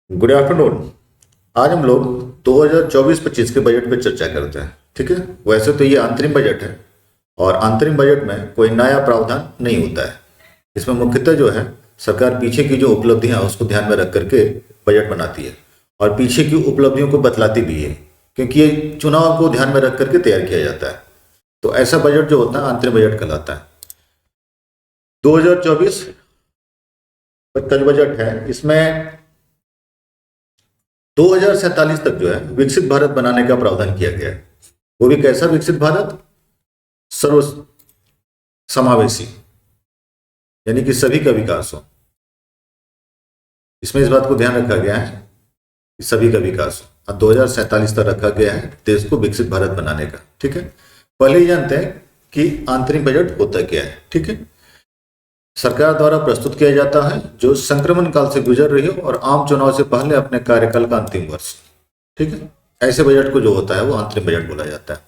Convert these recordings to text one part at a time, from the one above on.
Good afternoon. आज हम लोग 2024-25 के बजट पे चर्चा करते हैं। ठीक है, वैसे तो ये अंतरिम बजट है और अंतरिम बजट में कोई नया प्रावधान नहीं होता है। इसमें मुख्यतः जो है सरकार पीछे की जो उपलब्धियां हैं उसको ध्यान में रख करके बजट बनाती है और पीछे की उपलब्धियों को बतलाती भी है, क्योंकि ये चुनाव को ध्यान में रख करके तैयार किया जाता है। तो ऐसा बजट जो होता है अंतरिम बजट कहलाता है। 2024 का जो बजट है इसमें 2047 तक जो है विकसित भारत बनाने का प्रावधान किया गया है। वो भी कैसा विकसित भारत? सर्व समावेशी, यानी कि सभी का विकास हो। इसमें इस बात को ध्यान रखा गया है कि सभी का विकास हो। 2047 तक रखा गया है देश को विकसित भारत बनाने का। ठीक है, पहले ही जानते हैं कि आंतरिक बजट होता क्या है। ठीक है, सरकार द्वारा प्रस्तुत किया जाता है जो संक्रमण काल से गुजर रही हो और आम चुनाव से पहले अपने कार्यकाल का अंतिम वर्ष। ठीक है, ऐसे बजट को जो होता है वो अंतरिम बजट बोला जाता है।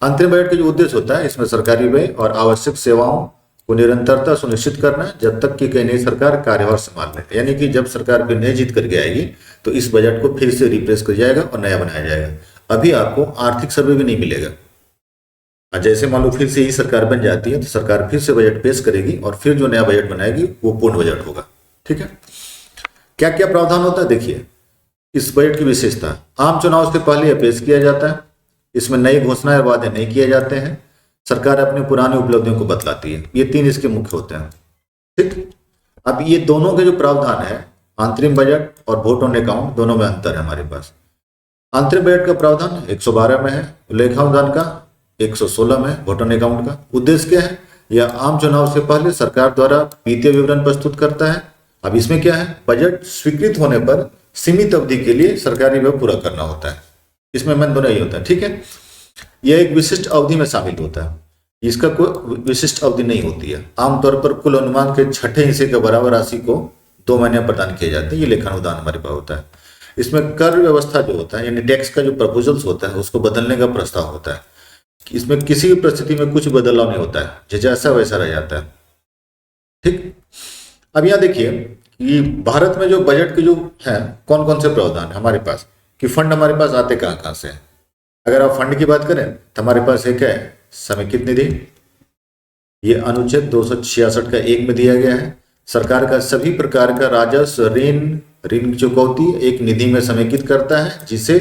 अंतरिम बजट का जो उद्देश्य होता है इसमें सरकारी व्यय और आवश्यक सेवाओं को निरंतरता सुनिश्चित करना है जब तक कि कई नई सरकार कार्यभार संभाल ले। यानी कि जब सरकार फिर नई जीत करके आएगी तो इस बजट को फिर से रिप्लेस किया जाएगा और नया बनाया जाएगा। अभी आपको आर्थिक सर्वे भी नहीं मिलेगा। और जैसे मान लो फिर से ही सरकार बन जाती है तो सरकार फिर से बजट पेश करेगी और फिर जो नया बजट बनाएगी वो पूर्ण बजट होगा। ठीक है, क्या क्या प्रावधान होता है देखिए। इस बजट की विशेषता, आम चुनाव से पहले यह पेश किया जाता है। इसमें नई घोषणाएं वादे नहीं किए जाते हैं। सरकार अपनी पुरानी उपलब्धियों को बतलाती है। ये तीन इसके मुख्य होते हैं। ठीक, अब ये दोनों के जो प्रावधान है अंतरिम बजट और वोट ऑन अकाउंट, दोनों में अंतर है हमारे पास। अंतरिम बजट का प्रावधान 112 में है, लेखानुदान का 116 में, वोट ऑन अकाउंट का। उद्देश्य क्या है? यह आम चुनाव से पहले सरकार द्वारा वित्तीय विवरण प्रस्तुत करता है। अब इसमें क्या है, बजट स्वीकृत होने पर सीमित अवधि के लिए सरकारी व्यय पूरा करना होता है। इसमें मन दोनों ही होता है। ठीक है, यह एक विशिष्ट अवधि में शामिल होता है। इसका कोई विशिष्ट अवधि नहीं होती है। आमतौर पर कुल अनुमान के छठे हिस्से के बराबर राशि को 2 महीने प्रदान किए जाते हैं। ये लेखानुदान हमारे पास होता है। इसमें कर व्यवस्था जो होता है यानी टैक्स का जो प्रपोजल्स होता है उसको बदलने का प्रस्ताव होता है। इसमें किसी भी परिस्थिति में कुछ बदलाव नहीं होता है, जैसा वैसा रह जाता है। ठीक, अब यहाँ देखिए कि भारत में जो बजट के जो है कौन कौन से प्रावधान हमारे पास, कि फंड हमारे पास आते कहाँ कहाँ से हैं। अगर आप फंड की बात करें तो हमारे पास एक है समेकित निधि। ये अनुच्छेद 266 का 1 में दिया गया है। सरकार का सभी प्रकार का राजस्व, ऋण चुकौती एक निधि में समेकित करता है जिसे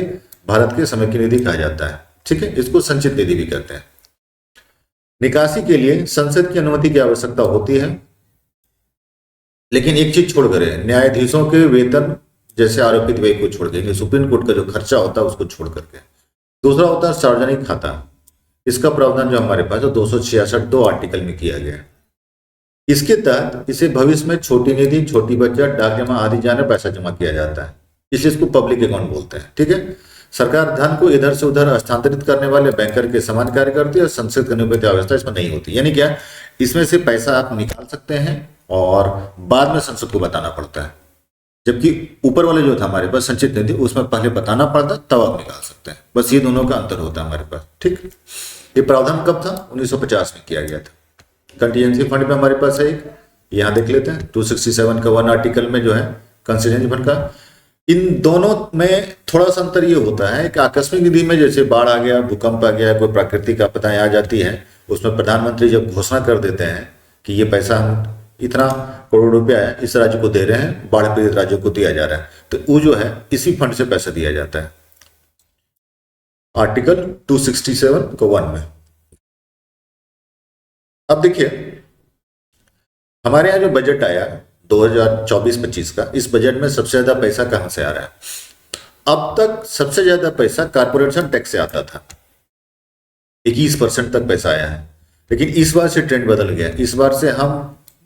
भारत के समेकित निधि कहा जाता है। ठीक है, इसको संचित निधि भी कहते हैं। निकासी के लिए संसद की अनुमति की आवश्यकता होती है, लेकिन एक चीज छोड़ कर, न्यायाधीशों के वेतन जैसे आरोपित व्यय को छोड़ के, सुप्रीम कोर्ट का जो खर्चा होता है उसको छोड़ करके। दूसरा होता है सार्वजनिक खाता। इसका प्रावधान जो हमारे पास 266 2 आर्टिकल में किया गया है। इसके तहत इसे भविष्य में छोटी निधि, छोटी बचत, डाक जमा आदि जाने पैसा जमा किया जाता है, इसलिए इसको पब्लिक अकाउंट बोलते हैं। ठीक है, सरकार धन को इधर से उधर हस्तांतरित करने वाले बैंकर के समान कार्य करती है और संसद की अनुमति अवस्था इसमें नहीं होती। यानी क्या, इसमें से पैसा आप निकाल सकते हैं और बाद में संसद को बताना पड़ता है, जबकि ऊपर वाले जो था हमारे पास संचित निधि उसमें पहले बताना पड़ता तब आप निकाल सकते हैं। बस ये दोनों का अंतर होता है हमारे पास। ठीक, ये प्रावधान कब था? 1950 में किया गया था। कंटीजेंसी फंड में हमारे पास है एक, यहाँ देख लेते हैं 267 का 1 आर्टिकल में जो है कंटीजेंसी फंड का। इन दोनों में थोड़ा सा अंतर ये होता है कि आकस्मिक निधि में जैसे बाढ़ आ गया, भूकंप आ गया, कोई प्राकृतिक आपदाएं आ जाती है, उसमें प्रधानमंत्री जब घोषणा कर देते हैं कि ये पैसा हम इतना करोड़ रुपया है इस राज्य को दे रहे हैं, बाढ़ पीड़ित राज्यों को दिया जा रहा है, तो वो जो है इसी फंड से पैसा दिया जाता है। आर्टिकल 267 को 1 में। अब देखिए हमारे यहाँ जो बजट आया 2024-25 का, इस बजट में सबसे ज्यादा पैसा कहां से आ रहा है? अब तक सबसे ज्यादा पैसा कारपोरेशन टैक्स से आता था, 21% तक पैसा आया है। लेकिन इस बार से ट्रेंड बदल गया। इस बार से हम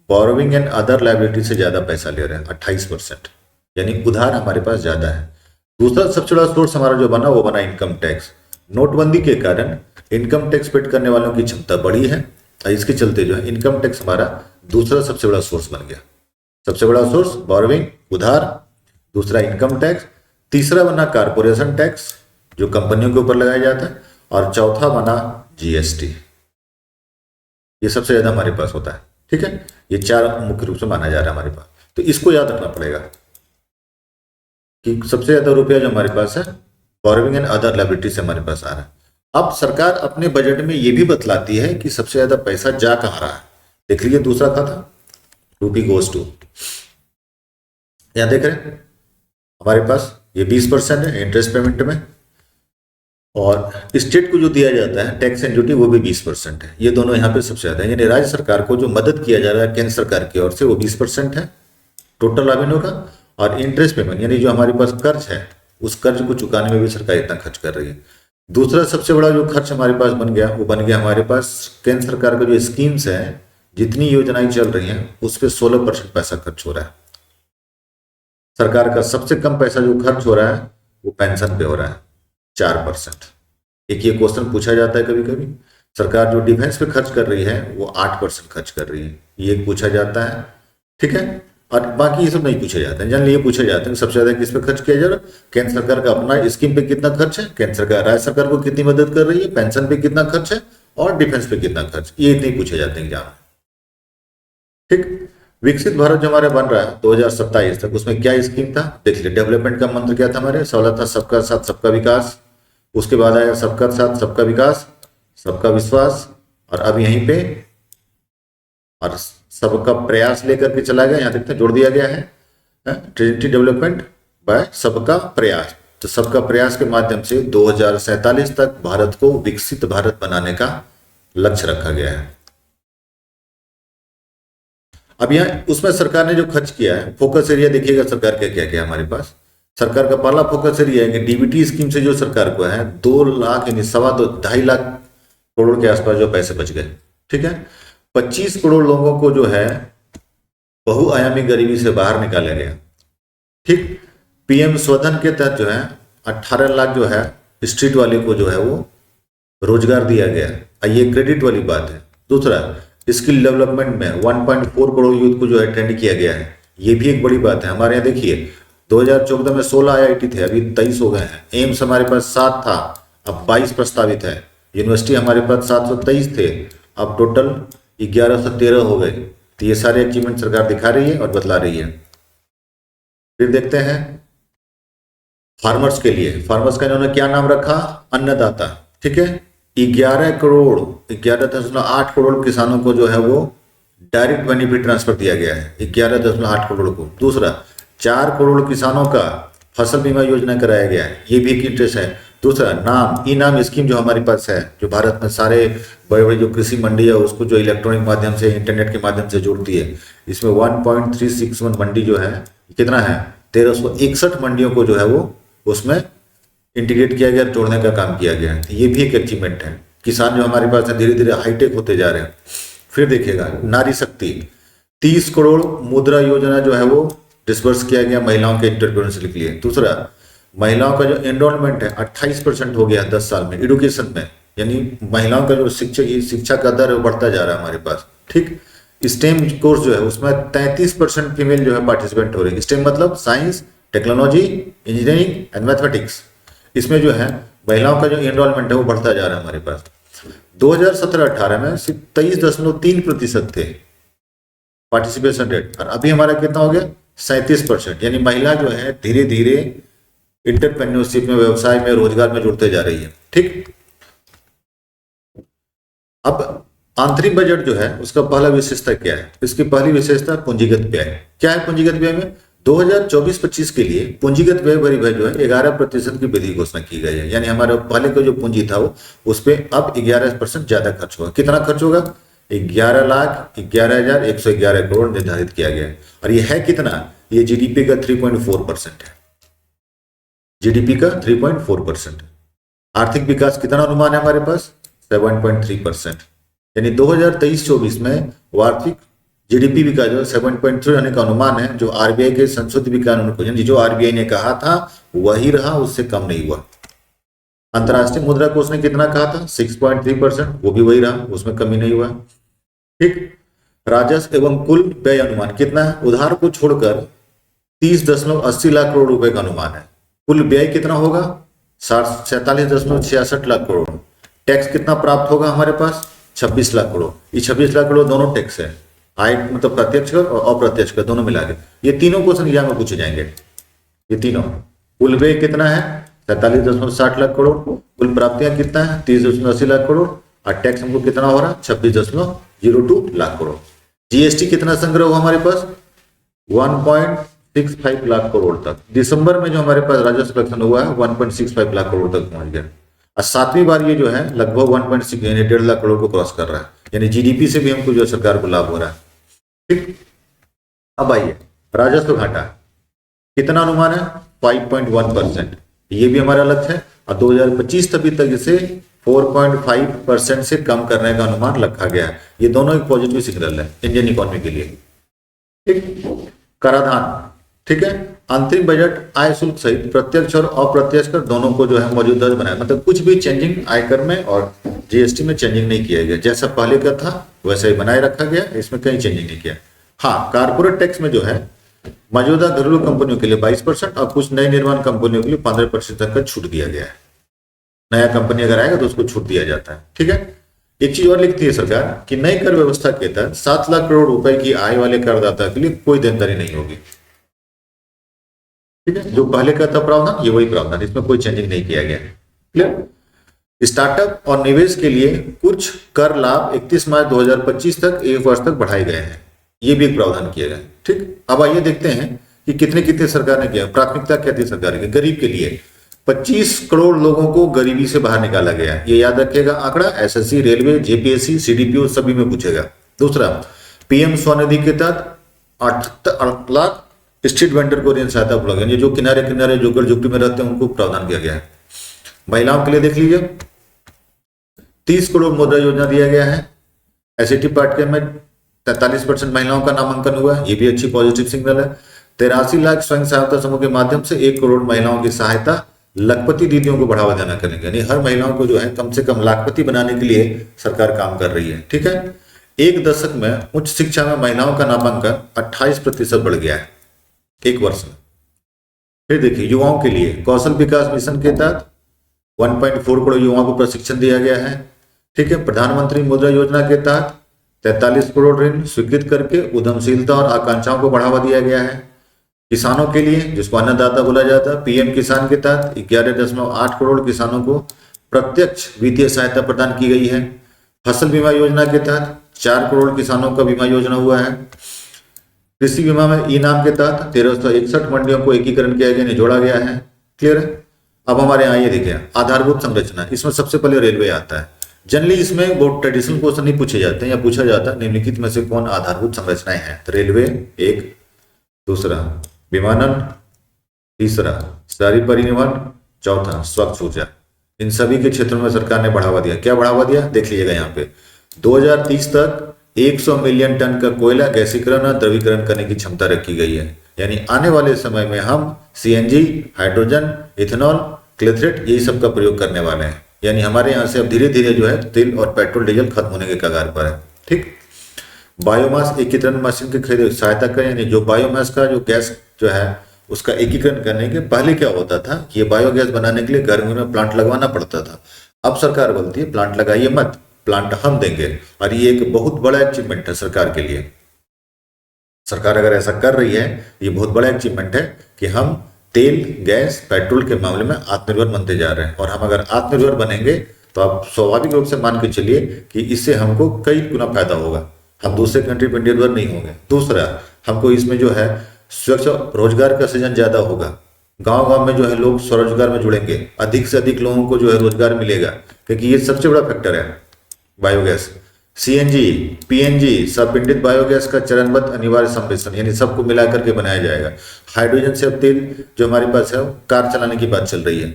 बोरोविंग एंड अदर लायबिलिटी से ज्यादा पैसा ले रहे हैं, 28%, यानी उधार हमारे पास ज्यादा है। दूसरा सबसे बड़ा सोर्स हमारा जो बना वो बना इनकम टैक्स। नोटबंदी के कारण इनकम टैक्स पेड करने वालों की क्षमता बढ़ी है और इसके चलते जो है इनकम टैक्स हमारा दूसरा सबसे बड़ा सोर्स बन गया। सबसे बड़ा सोर्स बोरोविंग, उधार, दूसरा इनकम टैक्स, तीसरा बना कारपोरेशन टैक्स जो कंपनियों के ऊपर लगाया जाता है, और चौथा बना जीएसटी। ये सबसे ज्यादा हमारे पास होता है। ठीक है, ये 4 मुख्य रूप से माना जा रहा है हमारे पास, तो इसको याद रखना पड़ेगा। कि सबसे ज्यादा रुपया जो हमारे पास है बॉरोइंग एंड अदर लायबिलिटी से हमारे पास आ रहा है। अब सरकार अपने बजट में ये भी बतलाती है कि सबसे ज्यादा पैसा जा कहाँ रहा है। देख लीजिए दूसरा खाता, रूपी गोज टू, यहां देख रहे हैं हमारे पास ये 20% है इंटरेस्ट पेमेंट में, और स्टेट को जो दिया जाता है टैक्स एंड ड्यूटी वो भी 20% है। ये दोनों यहाँ पे सबसे ज्यादा है, यानी राज्य सरकार को जो मदद किया जा रहा है केंद्र सरकार की ओर से वो 20% है टोटल रेवेन्यू का। और इंटरेस्ट पेमेंट यानी जो हमारे पास कर्ज है उस कर्ज को चुकाने में भी सरकार इतना खर्च कर रही है। दूसरा सबसे बड़ा जो खर्च हमारे पास बन गया वो बन गया हमारे पास केंद्र सरकार का जो स्कीम्स है, जितनी योजनाएं चल रही हैं उस पर 16% पैसा खर्च हो रहा है। सरकार का सबसे कम पैसा जो खर्च हो रहा है वो पेंशन पे हो रहा है 4%। एक ये क्वेश्चन पूछा जाता है कभी कभी, सरकार जो डिफेंस पे खर्च कर रही है वो 8% खर्च कर रही है, ये पूछा जाता है, ठीक है। और बाकी ये सब नहीं पूछे जाते हैं, जनरली ये पूछे जाते हैं सबसे ज्यादा किस पे खर्च किया जा रहा है, केंद्र सरकार का अपना स्कीम पे कितना खर्च है, केंद्र सरकार राज्य सरकार को कितनी मदद कर रही है, पेंशन पे कितना खर्च है और डिफेंस पे कितना खर्च, ये इतने पूछे जाते हैं एग्जाम में, ठीक। विकसित भारत जो हमारे बन रहा है 2027 तक, उसमें क्या स्कीम था देख लीजिए। डेवलपमेंट का मंत्र क्या था हमारे, सवाल था सबका साथ सबका विकास, उसके बाद आया सबका साथ सबका विकास, सबका विश्वास, और अब यहीं पे और सबका प्रयास लेकर के चला गया, यहां देखते हैं जोड़ दिया गया है ट्रिनिटी डेवलपमेंट बाय सबका प्रयास। तो सबका प्रयास के माध्यम से 2047 तक भारत को विकसित भारत बनाने का लक्ष्य रखा गया है। अब यहाँ उसमें सरकार ने जो खर्च किया है, फोकस एरिया देखिएगा सरकार क्या क्या क्या हमारे पास। सरकार का पहला फोकस एरिया है कि डीबीटी स्कीम से जो सरकार को है 2 लाख यानी 2.5 लाख करोड़ के आसपास जो पैसे बच गए, ठीक है। 25 करोड़ लोगों को जो है बहुआयामी गरीबी से बाहर निकाला गया, ठीक। पीएम स्वधन के तहत जो है 18 लाख जो है स्ट्रीट वाले को जो है वो रोजगार दिया गया, ये क्रेडिट वाली बात है। दूसरा स्किल डेवलपमेंट में 1.4 करोड़ यूथ को जो है ट्रेंड किया गया है, ये भी एक बड़ी बात है। हमारे यहाँ देखिए 2014 में 16 आईआईटी थे, अभी 23 हो गए हैं। एम्स हमारे पास 7 था, अब 22 प्रस्तावित है। यूनिवर्सिटी हमारे पास 723 थे, अब टोटल 1113 हो गए। तो ये सारे अचीवमेंट सरकार दिखा रही है और बतला रही है। फिर देखते हैं फार्मर्स के लिए, फार्मर्स का इन्होंने क्या नाम रखा, अन्नदाता, ठीक है। 11.8 करोड़ किसानों को जो है वो डायरेक्ट बेनिफिट ट्रांसफर दिया गया है, 11.8 करोड़ को। दूसरा 4 करोड़ किसानों का फसल बीमा योजना कराया गया है, ये भी एक इंटरेस्ट है। दूसरा नाम ई नाम स्कीम जो हमारे पास है, जो भारत में सारे बड़े बड़े जो कृषि मंडी है उसको जो इलेक्ट्रॉनिक माध्यम से इंटरनेट के माध्यम से जोड़ती है, इसमें 1.361 मंडी जो है कितना है 1361 मंडियों को जो है वो उसमें इंटीग्रेट किया गया, जोड़ने का काम किया गया है। ये भी एक अचीवमेंट है। किसान जो हमारे पास है धीरे धीरे हाईटेक होते जा रहे हैं। फिर देखिएगा नारी शक्ति, 30 करोड़ मुद्रा योजना जो है वो डिस्बर्स किया गया महिलाओं के एंटरप्रेन्योरशिप के लिए। दूसरा महिलाओं का जो एनरोलमेंट है 28% हो गया 10 साल में एडुकेशन में, यानी महिलाओं का जो शिक्षा का दर बढ़ता जा रहा है हमारे पास, ठीक। स्टेम कोर्स जो है उसमें 33% फीमेल जो है पार्टिसिपेंट हो रही है। स्टेम मतलब science, technology, engineering and mathematics, इसमें जो है महिलाओं का जो एनरोलमेंट है वो बढ़ता जा रहा है हमारे पास। 2017-18 में सिर्फ 23.3% थे पार्टिसिपेशन रेट, और अभी हमारा कितना हो गया 37%, यानी महिला जो है धीरे धीरे इंटरप्रेन्योरशिप में, व्यवसाय में, रोजगार में जुड़ते जा रही है, ठीक। अब आंतरिक बजट जो है उसका पहला विशेषता क्या है, इसकी पहली विशेषता पूंजीगत व्यय। क्या है पूंजीगत व्यय में, 2024-25 के लिए पूंजीगत व्यय परिव्यय जो है 11% की वृद्धि घोषणा की गई है, यानी हमारे पहले का जो पूंजी था वो उस पर अब 11% ज्यादा खर्च होगा। कितना खर्च होगा, 11,11,111 करोड़ निर्धारित किया गया है। और ये है कितना, ये जीडीपी का 3.4% है, जीडीपी का 3.4%। आर्थिक विकास कितना अनुमान है हमारे पास 7.3%, यानी 2023-24 में वार्षिक जीडीपी विकास जो 7.3 रहने का अनुमान है, जो आरबीआई के संशोधित विकास अनुकूल, यानी जो आरबीआई ने कहा था वही रहा, उससे कम नहीं हुआ। अंतर्राष्ट्रीय मुद्रा कोष ने कितना कहा था 6.3%, वो भी वही रहा, उसमें कमी नहीं हुआ, ठीक। राजस्व एवं कुल व्यय अनुमान कितना है, उधार को छोड़कर 30.80 लाख करोड़ रुपए का अनुमान है। कुल व्यय कितना होगा 47.66 लाख करोड़। टैक्स कितना प्राप्त होगा हमारे पास 26 लाख करोड़। ये 26 लाख करोड़ दोनों टैक्स है, आय मतलब प्रत्यक्ष कर और अप्रत्यक्ष कर दोनों मिला के। ये तीनों क्वेश्चन एग्जाम में पूछे जाएंगे, ये तीनों। कुल व्यय कितना है 47.60 लाख करोड़, कुल प्राप्तियां कितना है 30.80 लाख करोड़, और टैक्स हमको कितना हो रहा है 26.02 लाख करोड़। जीएसटी कितना संग्रह हुआ हमारे पास 1.65 लाख करोड़ तक। दिसंबर में जो हमारे पास राजस्व कलेक्शन हुआ है 1.65 लाख करोड़ तक पहुंच गया, और 7वीं बार ये जो है लगभग 1.6 यानी 1.5 लाख करोड़ को क्रॉस कर रहा है, यानी जीडीपी से भी हमको जो सरकार को लाभ हो रहा है। ठीक, अब आइए राजस्व घाटा कितना अनुमान है 5.1%, ये भी हमारा लक्ष्य है, और 2025 तक इसे 4.5% से कम करने का अनुमान रखा गया है। ये दोनों एक पॉजिटिव सिग्नल है इंडियन इकोनॉमी के लिए। ठीक, कराधान, ठीक है, अंतरिम बजट आय शुल्क सहित प्रत्यक्ष और अप्रत्यक्ष कर दोनों को जो है मौजूदा बनाया, मतलब कुछ भी चेंजिंग आयकर में और जीएसटी में चेंजिंग नहीं किया गया, जैसा पहले का था वैसा ही बनाए रखा गया, इसमें कहीं चेंजिंग नहीं किया। हाँ, कारपोरेट टैक्स में जो है मौजूदा घरेलू कंपनियों के लिए 22% और कुछ नई निर्माण कंपनियों के लिए 15% तक का छूट दिया गया है। नया कंपनी अगर आएगा तो उसको छूट दिया जाता है। ठीक है, एक चीज और लिखती है सरकार कि नई कर व्यवस्था के तहत 7 लाख करोड़ रुपए की आय वाले करदाता के लिए कोई देनदारी नहीं होगी। ठीक है, जो पहले का था प्रावधान ये वही प्रावधान, इसमें कोई चेंजिंग नहीं किया गया। क्लियर। स्टार्टअप और निवेश के लिए कुछ कर लाभ 31 मार्च 2025 तक एक वर्ष तक बढ़ाए गए हैं, ये भी एक प्रावधान किया गया। ठीक, अब आइए देखते हैं कि कितने कितने सरकार ने किया। प्राथमिकता क्या थी सरकार की, गरीब के लिए 25 करोड़ लोगों को गरीबी से बाहर निकाला गया, ये याद रखिएगा आंकड़ा, एसएससी, रेलवे, जेपीएससी, सीडीपीओ सभी में पूछेगा। दूसरा, पीएम स्वनिधि के तहत 8 लाख स्ट्रीट वेंडर को ऋण सहायता उपलब्ध, यानी जो किनारे किनारे झुग्गी झुग्गी में रहते हैं उनको प्रावधान किया गया है। महिलाओं के लिए देख लीजिए 30 करोड़ मुद्रा योजना दिया गया है। एसटी पाठ्यक्रम में 43% महिलाओं का नामांकन हुआ है, ये भी अच्छी पॉजिटिव सिग्नल है। 83 लाख स्वयं सहायता समूह के माध्यम से 1 करोड़ महिलाओं की सहायता लखपति दीदियों को बढ़ावा देना करेंगे, यानी हर महिलाओं को जो है कम से कम लाखपति बनाने के लिए सरकार काम कर रही है। ठीक है, एक दशक में उच्च शिक्षा में महिलाओं का नामांकन 28% बढ़ गया है एक वर्ष में। फिर देखिए युवाओं के लिए कौशल विकास मिशन के तहत 1.4 करोड़ युवाओं को प्रशिक्षण दिया गया है। ठीक है, प्रधानमंत्री मुद्रा योजना के तहत 43 करोड़ ऋण स्वीकृत करके उद्यमशीलता और आकांक्षाओं को बढ़ावा दिया गया है। किसानों के लिए, जिसको अन्नदाता बोला जाता है, पीएम किसान के तहत 11.8 करोड़ किसानों को प्रत्यक्ष वित्तीय सहायता प्रदान की गई है। फसल बीमा योजना के तहत 4 करोड़ किसानों का बीमा योजना हुआ है। कृषि बीमा में ई नाम के तहत 1361 मंडियों को एकीकरण किया गया, जोड़ा गया है। क्लियर है। अब हमारे यहाँ ये देखिए आधारभूत संरचना, इसमें सबसे पहले रेलवे आता है। जनरली इसमें बहुत ट्रेडिशनल क्वेश्चन नहीं पूछे जाते हैं, या पूछा जाता है निम्नलिखित में से कौन आधारभूत संरचनाएं हैं, तो रेलवे एक, दूसरा विमानन, तीसरा शहरी परिवहन, चौथा स्वच्छ ऊर्जा। इन सभी के क्षेत्रों में सरकार ने बढ़ावा दिया। क्या बढ़ावा दिया देख लीजिएगा यहाँ पे 2030 तक 100 मिलियन टन का कोयला गैसीकरण और द्रवीकरण करने की क्षमता रखी गई है, यानी आने वाले समय में हम सीएनजी, हाइड्रोजन, इथेनॉल, क्लेथरेट यही सब का प्रयोग करने वाले हैं, यानी हमारे यहाँ से अब धीरे धीरे जो है तेल और पेट्रोल डीजल खत्म होने के कगार पर है। ठीक, बायोमास एकीकरण मशीन की खरीद सहायता करें, यानी जो बायोमास का जो गैस जो है उसका एकीकरण करने के पहले क्या होता था कि ये बायोगैस बनाने के लिए गर्मियों में प्लांट लगवाना पड़ता था। अब सरकार बोलती है प्लांट लगाइए मत, प्लांट हम देंगे, और ये एक बहुत बड़ा अचीवमेंट है सरकार के लिए। सरकार अगर ऐसा कर रही है ये बहुत बड़ा अचीवमेंट है कि हम तेल, गैस, पेट्रोल के मामले में आत्मनिर्भर बनते जा रहे हैं, और हम अगर आत्मनिर्भर बनेंगे तो आप स्वाभाविक रूप से मान के चलिए कि इससे हमको कई गुना फायदा होगा, हम दूसरे कंट्री पर निर्भर नहीं होंगे। दूसरा, हमको इसमें जो है स्वच्छ रोजगार का सृजन ज्यादा होगा, गांव गांव में जो है लोग स्वरोजगार में जुड़ेंगे, अधिक से अधिक लोगों को जो है रोजगार मिलेगा, क्योंकि ये सबसे बड़ा फैक्टर है बायोगैस। सीएनजी, पीएनजी सपिंडित बायोगैस का चरणबद्ध अनिवार्य सम्मिश्रण, यानी सबको मिला करके बनाया जाएगा। हाइड्रोजन से अब तेल जो हमारे पास है कार चलाने की बात चल रही है।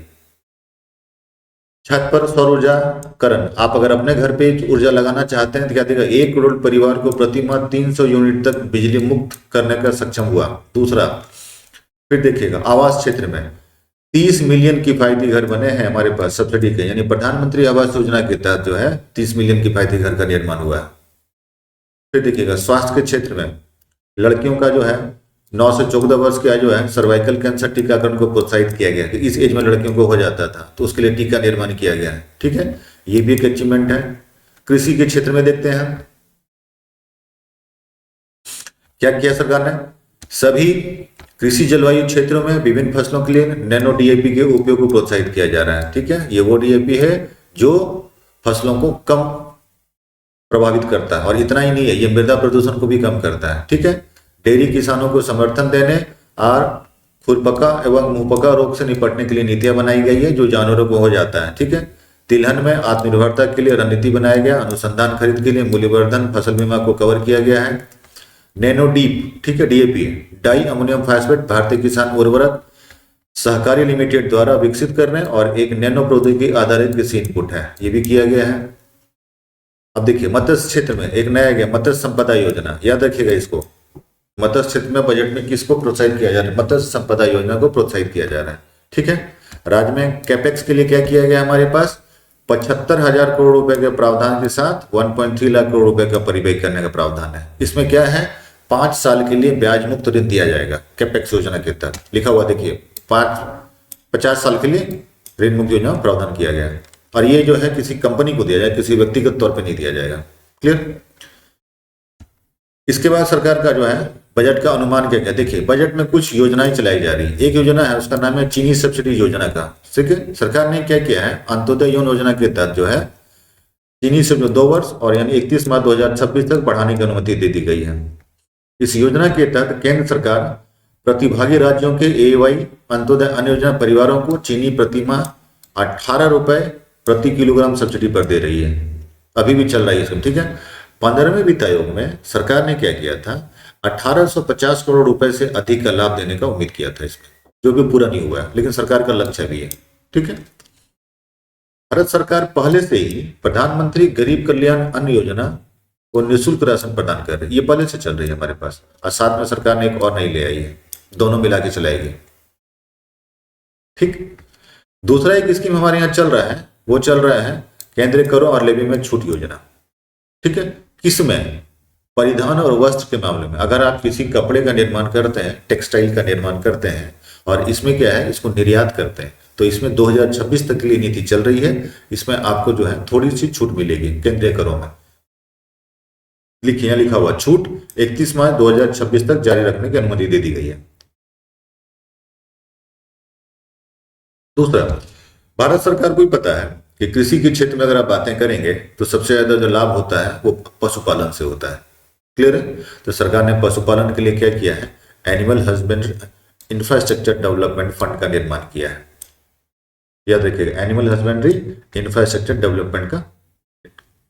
छत पर सौर ऊर्जाकरण, आप अगर अपने घर पे ऊर्जा लगाना चाहते हैं तो क्या देगा 1 करोड़ परिवार को प्रति माह 300 यूनिट तक बिजली मुक्त करने का सक्षम हुआ। दूसरा, फिर देखिएगा आवास क्षेत्र में 30 मिलियन किफायती घर बने हैं हमारे पास सब्सिडी के, यानी प्रधानमंत्री आवास योजना के तहत जो है 30 मिलियन किफायती घर का निर्माण हुआ है। फिर देखिएगा स्वास्थ्य के क्षेत्र में लड़कियों का जो है 9 से 14 वर्ष की आयु जो है सर्वाइकल कैंसर टीकाकरण को प्रोत्साहित किया गया कि इस एज में लड़कियों को हो जाता था तो उसके लिए टीका निर्माण किया गया है। ठीक है, ये भी एक अचीवमेंट है। कृषि के क्षेत्र में देखते हैं क्या किया सरकार ने, सभी कृषि जलवायु क्षेत्रों में विभिन्न फसलों के लिए नैनो डीएपी के उपयोग को प्रोत्साहित किया जा रहा है। ठीक है, ये वो डीएपी है जो फसलों को कम प्रभावित करता है, और इतना ही नहीं है, ये मृदा प्रदूषण को भी कम करता है। ठीक है, डेयरी किसानों को समर्थन देने और खुरपका एवं मुंहपका रोग से निपटने के लिए नीतियां बनाई गई है जो जानवरों को हो जाता है। ठीक है, तिलहन में आत्मनिर्भरता के लिए रणनीति बनाया गया, अनुसंधान खरीद के लिए मूल्यवर्धन फसल बीमा को कवर किया गया है। नैनो डीप, ठीक है, डीएपी डाई अमोनियम फास्फेट भारतीय किसान उर्वरक सहकारी लिमिटेड द्वारा विकसित करने और एक नैनो प्रौद्योगिकी आधारित कृषि इनपुट है, ये भी किया गया है। अब देखिए मत्स्य क्षेत्र में एक नया गया मत्स्य संपदा योजना, याद रखिएगा इसको। मत्स्य क्षेत्र में बजट में किसको प्रोत्साहित किया जा रहा है? मत्स्य संपदा योजना को प्रोत्साहित किया जा रहा है। ठीक है, राज्य में कैपेक्स के लिए क्या किया गया? हमारे पास 75,000 करोड़ रुपए के प्रावधान के साथ 1.3 लाख करोड़ रुपए का परिव्यय करने का प्रावधान है। इसमें क्या है? 5 साल के लिए ब्याज मुक्त ऋण दिया जाएगा कैपेक्स योजना के तहत, लिखा हुआ देखिए 50 साल के लिए ऋण मुक्त योजना प्रावधान किया गया है। और ये जो है किसी कंपनी को दिया जाएगा, किसी व्यक्तिगत तौर पर नहीं दिया जाएगा। क्लियर? इसके बाद सरकार का जो है बजट का अनुमान क्या क्या? देखिए बजट में कुछ योजनाएं चलाई जा रही है। एक योजना है उसका नाम है चीनी सब्सिडी योजना का। ठीक है, सरकार ने क्या किया है? अंत्योदय योजना के तहत जो है चीनी से 2 वर्ष और यानी 31 मार्च 2026 तक बढ़ाने की अनुमति दे दी गई है। इस योजना के तहत केंद्र सरकार प्रतिभागी राज्यों के एवाई अंत्योदय अन्य योजना परिवारों को चीनी प्रतिमाह 18 रुपए प्रति किलोग्राम सब्सिडी पर दे रही है। अभी भी चल रही है इसमें। ठीक है, 15वें वित्त आयोग में सरकार ने क्या किया था? 1850 करोड़ रुपए से अधिक का लाभ देने का उम्मीद किया था इसमें, जो भी पूरा नहीं हुआ है, लेकिन सरकार का लक्ष्य भी है। ठीक है, भारत सरकार पहले से ही प्रधानमंत्री गरीब कल्याण अन्न योजना को निःशुल्क राशन प्रदान कर रही है। ये पहले से चल रही है हमारे पास, और साथ में सरकार ने एक और नई ले आई है, दोनों मिला के चलाएगी। ठीक, दूसरा एक स्कीम हमारे यहाँ चल रहा है, वो चल रहा है केंद्रीय करों और लेवी में छूट योजना। ठीक है, किसमें? परिधान और वस्त्र के मामले में। अगर आप किसी कपड़े का निर्माण करते हैं, टेक्सटाइल का निर्माण करते हैं, और इसमें क्या है, इसको निर्यात करते हैं, तो इसमें 2026 तक के लिए नीति चल रही है। इसमें आपको जो है थोड़ी सी छूट मिलेगी केंद्रीय करों में। लिखिए, यहाँ लिखा हुआ छूट 31 मार्च 2026 तक जारी रखने की अनुमति दे दी गई है। दूसरा, भारत सरकार को ही पता है कि कृषि के क्षेत्र में अगर आप बातें करेंगे तो सबसे ज्यादा जो लाभ होता है वो पशुपालन से होता है। क्लियर है? तो सरकार ने पशुपालन के लिए क्या किया है? Animal husbandry infrastructure development fund का निर्माण किया है। याद रखिएगा, एनिमल हस्बेंड्री इंफ्रास्ट्रक्चर डेवलपमेंट का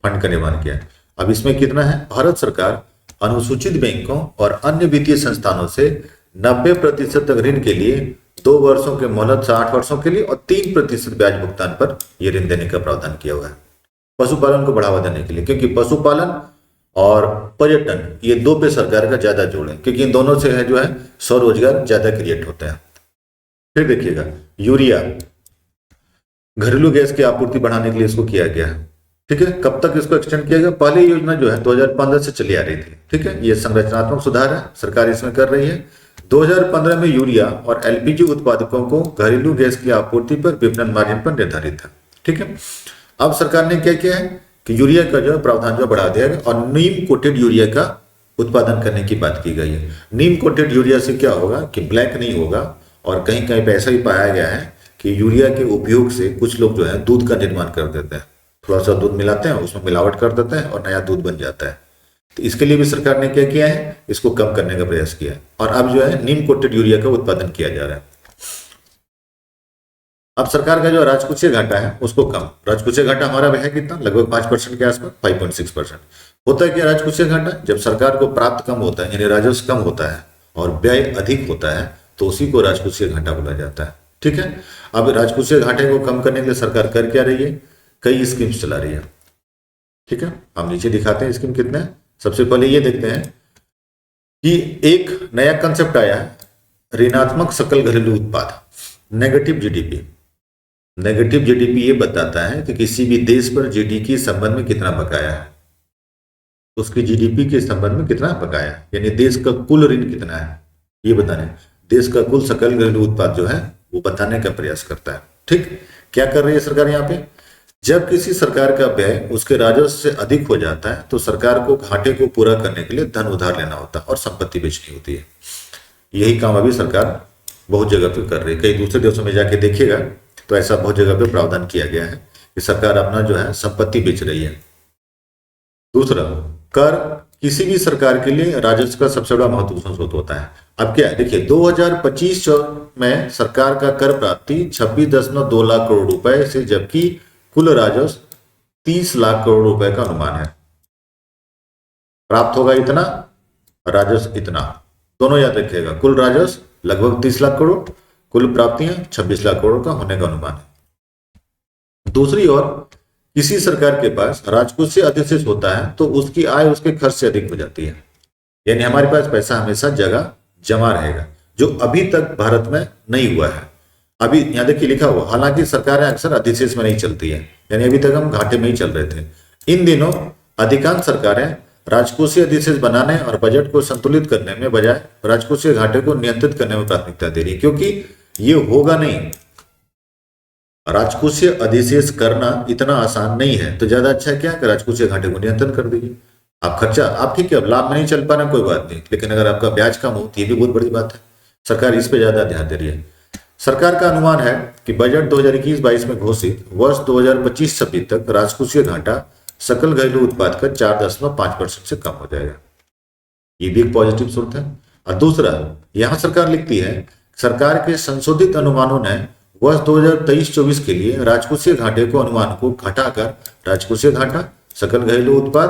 फंड का निर्माण किया है। अब इसमें कितना है? भारत सरकार अनुसूचित बैंकों और अन्य वित्तीय संस्थानों से 90% तक ऋण के लिए 2 वर्षों के मोहलत 60 वर्षों के लिए और 3% ब्याज भुगतान पर यह ऋण देने का प्रावधान किया हुआ है पशुपालन को बढ़ावा देने के लिए। क्योंकि पशुपालन और पर्यटन ये 2 पे सरकार का ज्यादा जोड़ है, क्योंकि इन दोनों से है जो है स्वरोजगार ज्यादा क्रिएट होता है। फिर देखिएगा, यूरिया घरेलू गैस की आपूर्ति बढ़ाने के लिए इसको किया गया है। ठीक है, कब तक इसको एक्सटेंड किया गया? पहले योजना जो है 2015 से चली आ रही थी। ठीक है, ये संरचनात्मक सुधार है, सरकार इसमें कर रही है। 2015 में यूरिया और एलपीजी उत्पादकों को घरेलू गैस की आपूर्ति पर विपणन मार्जिन पर निर्धारित था। ठीक है, अब सरकार ने क्या किया है कि यूरिया का जो प्रावधान जो बढ़ा दिया गया और नीम कोटेड यूरिया का उत्पादन करने की बात की गई है। नीम कोटेड यूरिया से क्या होगा कि ब्लैक नहीं होगा, और कहीं कहीं पे ऐसा भी पाया गया है कि यूरिया के उपयोग से कुछ लोग जो है दूध का निर्माण कर देते हैं, थोड़ा सा दूध मिलाते हैं, उसमें मिलावट कर देते हैं और नया दूध बन जाता है। तो इसके लिए भी सरकार ने क्या किया है? इसको कम करने का प्रयास किया है, और अब जो है नीम कोटेड यूरिया का उत्पादन किया जा रहा है। अब सरकार का जो राजकोषीय घाटा है उसको कम, राजकोषीय घाटा हमारा है कितना? लगभग 5% के आसपास, 5.6%। होता है क्या राजकोषीय घाटा? जब सरकार को प्राप्त कम होता है, यानी राजस्व कम होता है और व्यय अधिक होता है, तो उसी को राजकोषीय घाटा बोला जाता है। ठीक है, अब राजकोषीय घाटे को कम करने के लिए सरकार कर क्या रही है? कई स्कीम्स चला रही है। ठीक है, हम नीचे दिखाते हैं स्कीम कितने हैं। सबसे पहले ये देखते हैं कि एक नया कंसेप्ट आया है, ऋणात्मक सकल घरेलू उत्पाद, नेगेटिव जीडीपी। नेगेटिव जीडीपी ये बताता है कि किसी भी देश पर जीडीपी के संबंध में कितना बकाया है, उसकी जीडीपी के संबंध में कितना बकाया है, यानी देश का कुल ऋण कितना है ये बताने, देश का कुल सकल घरेलू उत्पाद जो है वो बताने का प्रयास करता है। ठीक, क्या कर रही है सरकार यहाँ पे? जब किसी सरकार का व्यय उसके राजस्व से अधिक हो जाता है तो सरकार को घाटे को पूरा करने के लिए धन उधार लेना होता है और संपत्ति बेचनी होती है। यही काम अभी सरकार बहुत जगह पे कर रही है। कई दूसरे देशों में जाके देखिएगा तो ऐसा बहुत जगह पे प्रावधान किया गया है कि सरकार अपना जो है संपत्ति बेच रही है। दूसरा, कर किसी भी सरकार के लिए राजस्व का सबसे बड़ा महत्वपूर्ण स्रोत होता है। अब क्या है, देखिए 2025 में सरकार का कर प्राप्ति 26.2 लाख करोड़ रुपए से, जबकि कुल राजस्व 30 लाख करोड़ रुपए का अनुमान है। प्राप्त होगा इतना, राजस्व इतना, दोनों याद रखिएगा। कुल राजस्व लगभग 30 लाख करोड़, कुल प्राप्तियां 26 लाख करोड़ का होने का अनुमान है। दूसरी ओर किसी सरकार के पास राजकोषीय अधिशेष होता है तो उसकी आय उसके खर्च से अधिक हो जाती है, यानी हमारे पास पैसा हमेशा जगह जमा रहेगा, जो अभी तक भारत में नहीं हुआ है। अभी यहाँ देखिए लिखा हुआ, हालांकि सरकारें अक्सर अधिशेष में नहीं चलती है, यानी अभी तक हम घाटे में ही चल रहे थे। इन दिनों अधिकांश सरकारें राजकोषीय अधिशेष बनाने और बजट को संतुलित करने में बजाय राजकोषीय घाटे को नियंत्रित करने में प्राथमिकता दे रही है, क्योंकि ये होगा नहीं। राजकोषीय अधिशेष करना इतना आसान नहीं है, तो ज्यादा अच्छा क्या कि राजकोषीय घाटे को नियंत्रण कर दीजिए। आप खर्चा, आप ठीक है, अब लाभ में नहीं चल पा रहा कोई बात नहीं, लेकिन अगर आपका ब्याज कम हो तो ये भी बहुत बड़ी बात है। सरकार इस पे ज्यादा ध्यान दे रही है। सरकार का अनुमान है कि बजट 2021-22 में घोषित वर्ष 2025-26 तक राजकोषीय घाटा सकल घरेलू उत्पाद का 4.5% से कम हो जाएगा। ये भी एक पॉजिटिव स्रोत है। और दूसरा, यहां सरकार लिखती है, सरकार के संशोधित अनुमानों ने वर्ष 2023-24 के लिए राजकोषीय घाटे को अनुमान को घटाकर राजकोषीय घाटा सकल घरेलू उत्पाद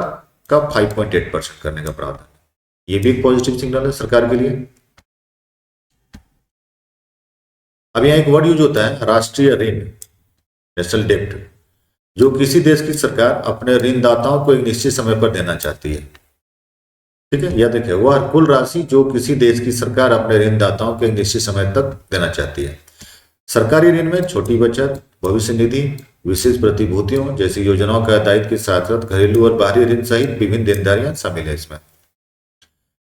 का 5.8% करने का प्रावधान। ये भी एक पॉजिटिव सिग्नल है सरकार के लिए। अब यहाँ एक वर्ड यूज होता है, राष्ट्रीय ऋण, नेशनल डेब्ट, जो किसी देश की सरकार अपने ऋणदाताओं को एक निश्चित समय पर देना चाहती है। ठीक है, याद रखिए, वह कुल राशि जो किसी देश की सरकार अपने ऋणदाताओं के एक निश्चित समय तक देना चाहती है। सरकारी ऋण में छोटी बचत, भविष्य निधि, विशेष प्रतिभूतियों जैसी योजनाओं का दायित्व के साथ साथ घरेलू और बाहरी ऋण सहित विभिन्न देनदारियां शामिल है इसमें।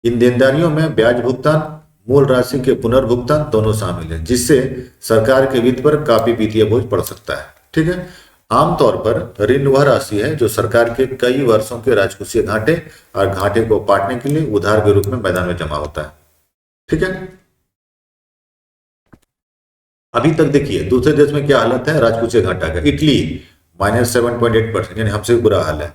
इन देनदारियों में ब्याज भुगतान, मूल राशि के पुनर्भुगतान दोनों शामिल है, जिससे सरकार के वित्त पर काफी वित्तीय बोझ पड़ सकता है। ठीक है, आमतौर पर ऋण वह राशि है जो सरकार के कई वर्षों के राजकोषीय घाटे और घाटे को पाटने के लिए उधार के रूप में मैदान में जमा होता है। ठीक है, अभी तक देखिए दूसरे देश में क्या हालत है राजकोषीय घाटा का। इटली -7.8%, यानी हमसे बुरा हाल है।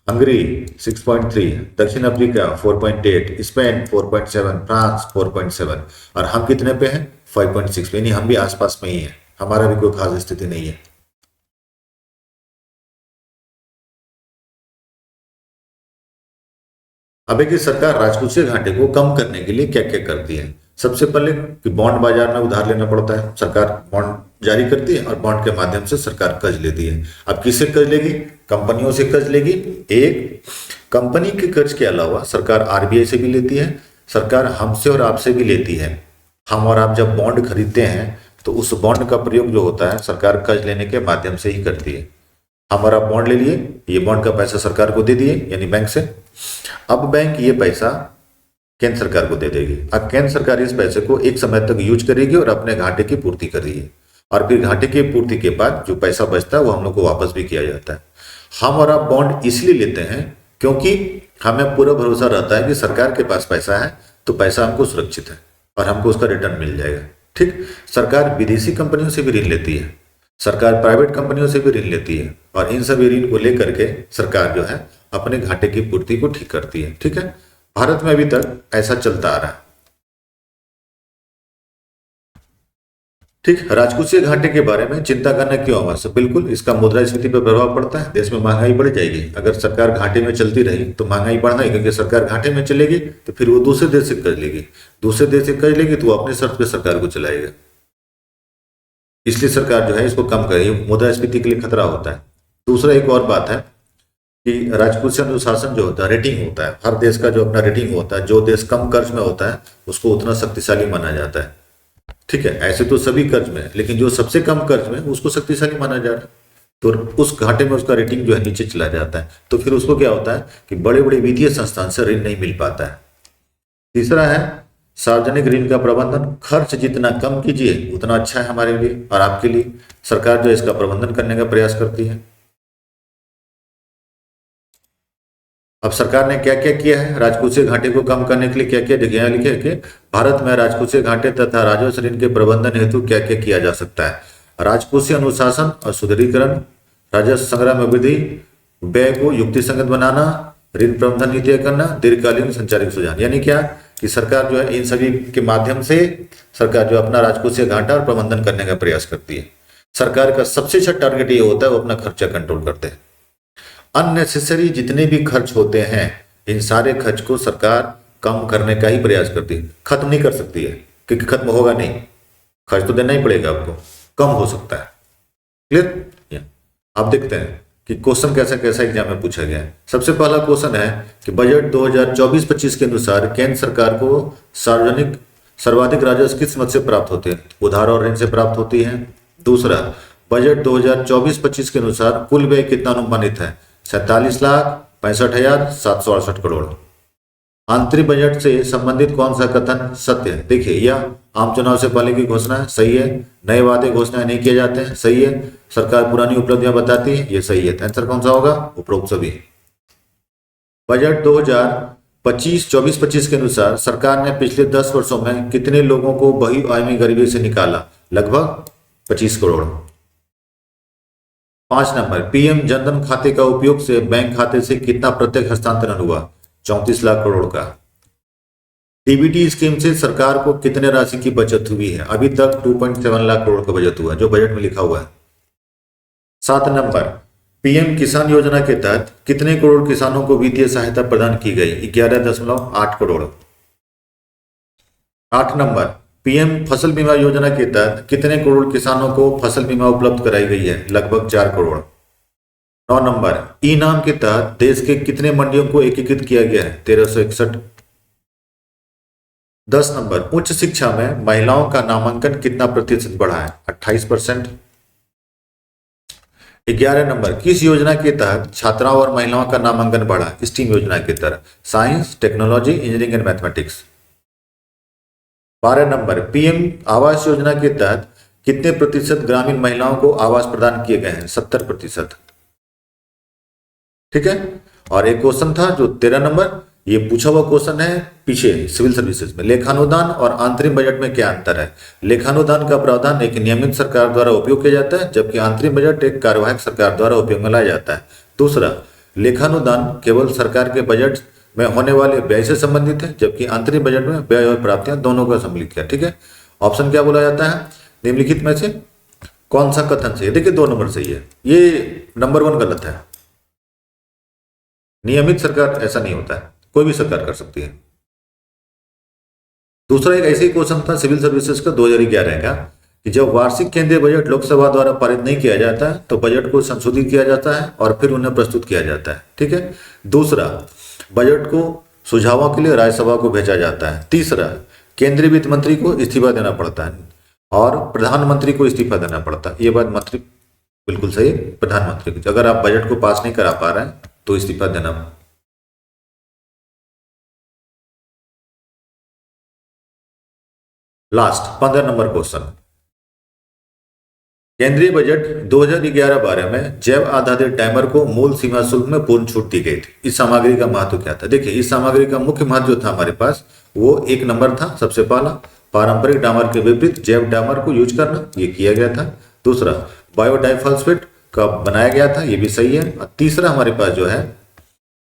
हंगरी 6.3, दक्षिण अफ्रीका 4.8, स्पेन 4.7, फ्रांस 4.7, और हम कितने पे हैं 5.6 पे, यानी हम भी आसपास में ही हैं, हमारा भी कोई खास स्थिति नहीं है। अब एक सरकार राजकोषीय घाटे को कम करने के लिए क्या क्या करती है। सबसे पहले कि बॉन्ड बाजार में उधार लेना पड़ता है, सरकार बॉन्ड जारी करती है और बॉन्ड के माध्यम से सरकार कर्ज लेती है। अब किससे कर्ज लेगी, कंपनियों से कर्ज लेगी। एक, कंपनी के कर्ज के अलावा सरकार आरबीआई से भी लेती है, सरकार हमसे और आपसे भी लेती है। हम और आप जब बॉन्ड खरीदते हैं तो उस बॉन्ड का प्रयोग जो होता है सरकार कर्ज लेने के माध्यम से ही करती है। हम और आप बॉन्ड ले लिए, ये बॉन्ड का पैसा सरकार को दे दिए, यानी बैंक से। अब बैंक ये पैसा केंद्र सरकार को दे देगी। अब केंद्र सरकार इस पैसे को एक समय तक यूज करेगी और अपने घाटे की पूर्ति करेगी, और फिर घाटे की पूर्ति के बाद जो पैसा बचता है वो हम लोग को वापस भी किया जाता है। हम और आप बॉन्ड इसलिए लेते हैं क्योंकि हमें पूरा भरोसा रहता है कि सरकार के पास पैसा है तो पैसा हमको सुरक्षित है और हमको उसका रिटर्न मिल जाएगा। ठीक, सरकार विदेशी कंपनियों से भी ऋण लेती है, सरकार प्राइवेट कंपनियों से भी ऋण लेती है, और इन सभी ऋण को लेकर के सरकार जो है अपने घाटे की पूर्ति को ठीक करती है। ठीक है, भारत में अभी तक ऐसा चलता आ रहा है। ठीक, राजकोषीय घाटे के बारे में चिंता करना क्यों आवश्यक, बिल्कुल इसका मुद्रास्फीति पर प्रभाव पड़ता है, देश में महंगाई बढ़ जाएगी। अगर सरकार घाटे में चलती रही तो महंगाई बढ़ना ही, क्योंकि सरकार घाटे में चलेगी तो फिर वो दूसरे देश से कर्ज लेगी, दूसरे देश से कर्ज लेगी तो वो अपने शर्त पे सरकार को चलाएगा। इसलिए सरकार जो है इसको कम करे, मुद्रास्फीति के लिए खतरा होता है। दूसरा एक और बात है कि राजकोषीय अनुशासन जो होता है, रेटिंग होता है, हर देश का जो अपना रेटिंग होता है, जो देश कम कर्ज में होता है उसको उतना शक्तिशाली माना जाता है। ठीक है, ऐसे तो सभी कर्ज में, लेकिन जो सबसे कम कर्ज में उसको शक्तिशाली माना जा रहा है, तो उस घाटे में उसका रेटिंग जो है नीचे चला जाता है, तो फिर उसको क्या होता है कि बड़े बड़े वित्तीय संस्थान से ऋण नहीं मिल पाता है। तीसरा है सार्वजनिक ऋण का प्रबंधन, खर्च जितना कम कीजिए उतना अच्छा है हमारे लिए और आपके लिए। सरकार जो इसका प्रबंधन करने का प्रयास करती है। अब सरकार ने क्या क्या किया है राजकोषीय घाटे को कम करने के लिए, क्या क्या देखिए यहाँ लिखे है कि भारत में राजकोषीय घाटे तथा राजस्व ऋण के प्रबंधन हेतु क्या क्या किया जा सकता है। राजकोषीय अनुशासन और सुदृढ़ीकरण, राजस्व संग्रह में वृद्धि, व्यय को युक्तिसंगत बनाना, ऋण प्रबंधन नीति करना, दीर्घकालीन संचालित सुझाव। यानी क्या कि सरकार जो है इन सभी के माध्यम से सरकार जो अपना राजकोषीय घाटा और प्रबंधन करने का प्रयास करती है। सरकार का सबसे अच्छा टारगेट ये होता है वो अपना खर्चा कंट्रोल करते हैं। अननेसेसरी जितने भी खर्च होते हैं इन सारे खर्च को सरकार कम करने का ही प्रयास करती है। खत्म नहीं कर सकती है क्योंकि खत्म होगा नहीं, खर्च तो देना ही पड़ेगा आपको, कम हो सकता है। क्लियर? आप देखते हैं कि क्वेश्चन कैसा कैसा एग्जाम में पूछा गया है। सबसे पहला क्वेश्चन है कि बजट 2024-25 के अनुसार केंद्र सरकार को सर्वाधिक राजस्व किस मद से प्राप्त होते हैं? उधार और ऋण से प्राप्त होती है। दूसरा, बजट 2024-25 के अनुसार कुल व्यय कितना अनुमानित है? 47,65,768 करोड़। आंतरिक बजट से संबंधित कौन सा कथन सत्य है? देखिए, यह आम चुनाव से पहले की घोषणा है, सही है। नए वादे घोषणाएं नहीं किए जाते हैं, सही है। सरकार पुरानी उपलब्धियां बताती है, ये सही है। आंसर कौन सा होगा? उपरोक्त सभी। बजट 2024-25 के अनुसार सरकार ने पिछले 10 वर्षों में कितने लोगों को बहुआयामी गरीबी से निकाला? लगभग 25 करोड़। 5 नंबर, पीएम जनधन खाते का उपयोग से बैंक खाते से कितना प्रत्यक्ष हस्तांतरण हुआ? 34 लाख करोड़ का। डीबीटी स्कीम से सरकार को कितने राशि की बचत हुई है? अभी तक 2.7 लाख करोड़ का बचत हुआ है, जो बजट में लिखा हुआ है। 7 नंबर, पीएम किसान योजना के तहत कितने करोड़ किसानों को वित्तीय सहायता प्रदान की गई? 11.8 करोड़। 8 नंबर, पीएम फसल बीमा योजना के तहत कितने करोड़ किसानों को फसल बीमा उपलब्ध कराई गई है? लगभग 4 करोड़। 9 नंबर, ई नाम के तहत देश के कितने मंडियों को एकीकृत किया गया है? 1361। 10 नंबर, उच्च शिक्षा में महिलाओं का नामांकन कितना प्रतिशत बढ़ा है? 28%। 11 नंबर, किस योजना के तहत छात्राओं और महिलाओं का नामांकन बढ़ा? स्टीम योजना के तहत, science, technology, engineering and mathematics. 12 number, PM Awas Yojana के तहत कितने प्रतिशत ग्रामीण महिलाओं को आवास प्रदान किए गए हैं? 70%। ठीक है। और एक क्वेश्चन था जो 13 नंबर, ये पूछा हुआ क्वेश्चन है पीछे सिविल सर्विसेज में, लेखानुदान और आंतरिक बजट में क्या अंतर है? लेखानुदान का प्रावधान एक नियमित सरकार द्वारा उपयोग किया जाता है, जबकि आंतरिक बजट एक कार्यवाहक सरकार द्वारा उपयोग में लाया जाता है। दूसरा, लेखानुदान केवल सरकार के बजट में होने वाले व्यय से संबंधित है, जबकि आंतरिक बजट में व्यय और प्राप्तियां दोनों का सम्मिलित किया। ठीक है। ऑप्शन क्या बोला जाता है? निम्नलिखित में से कौन सा कथन सही है? देखिए 2 नंबर सही है, ये नंबर 1 गलत है। नियमित सरकार ऐसा नहीं होता है, कोई भी सरकार कर सकती है। दूसरा एक ऐसे ही क्वेश्चन था सिविल सर्विसेज का 2011 का कि जब वार्षिक केंद्रीय बजट लोकसभा द्वारा पारित नहीं किया जाता है तो बजट को संशोधित किया जाता है और फिर उन्हें प्रस्तुत किया जाता है। ठीक है। दूसरा, बजट को सुझावों के लिए राज्यसभा को भेजा जाता है। तीसरा, केंद्रीय वित्त मंत्री को इस्तीफा देना पड़ता है और प्रधानमंत्री को इस्तीफा देना पड़ता है। ये बात मंत्री बिल्कुल सही है, प्रधानमंत्री को। अगर आप बजट को पास नहीं करा पा रहे हैं तो इस्तीफा देना। लास्ट 15 नंबर क्वेश्चन, केंद्रीय बजट 2011-12 में जैव आधारित टाइमर को मूल सीमा शुल्क में पूर्ण छूट दी गई थी। इस सामग्री का महत्व क्या था? देखिए, इस सामग्री का मुख्य महत्व जो था हमारे पास वो 1 नंबर था। सबसे पहला, पारंपरिक डामर के विपरीत जैव डामर को यूज करना, ये किया गया था। दूसरा, बायोडाइफॉस्फेट का बनाया गया था, ये भी सही है। और तीसरा हमारे पास जो है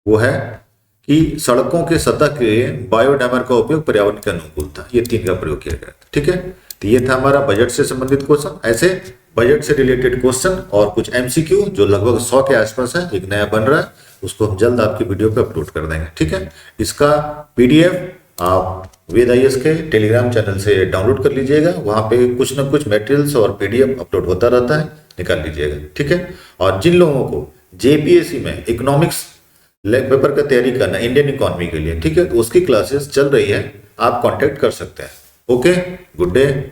वो है कि सड़कों के सतह के लिए बायोडामर का उपयोग पर्यावरण के अनुकूल था। ये 3 का प्रयोग किया गया था। ठीक है। तो ये था हमारा बजट से संबंधित क्वेश्चन। ऐसे बजट से रिलेटेड क्वेश्चन और कुछ एमसीक्यू जो लगभग 100 के आसपास है, एक नया बन रहा है, उसको हम जल्द आपकी वीडियो पे अपलोड कर देंगे। ठीक है। इसका पीडीएफ आप वेद IAS के टेलीग्राम चैनल से डाउनलोड कर लीजिएगा। वहां पे कुछ ना कुछ मटेरियल्स और पीडीएफ अपलोड होता रहता है, निकाल लीजिएगा। ठीक है। और जिन लोगों को जेपीएससी में इकोनॉमिक्स पेपर का तैयारी करना इंडियन इकोनॉमी के लिए, ठीक है, तो उसकी क्लासेस चल रही है, आप कांटेक्ट कर सकते हैं। Okay, good day.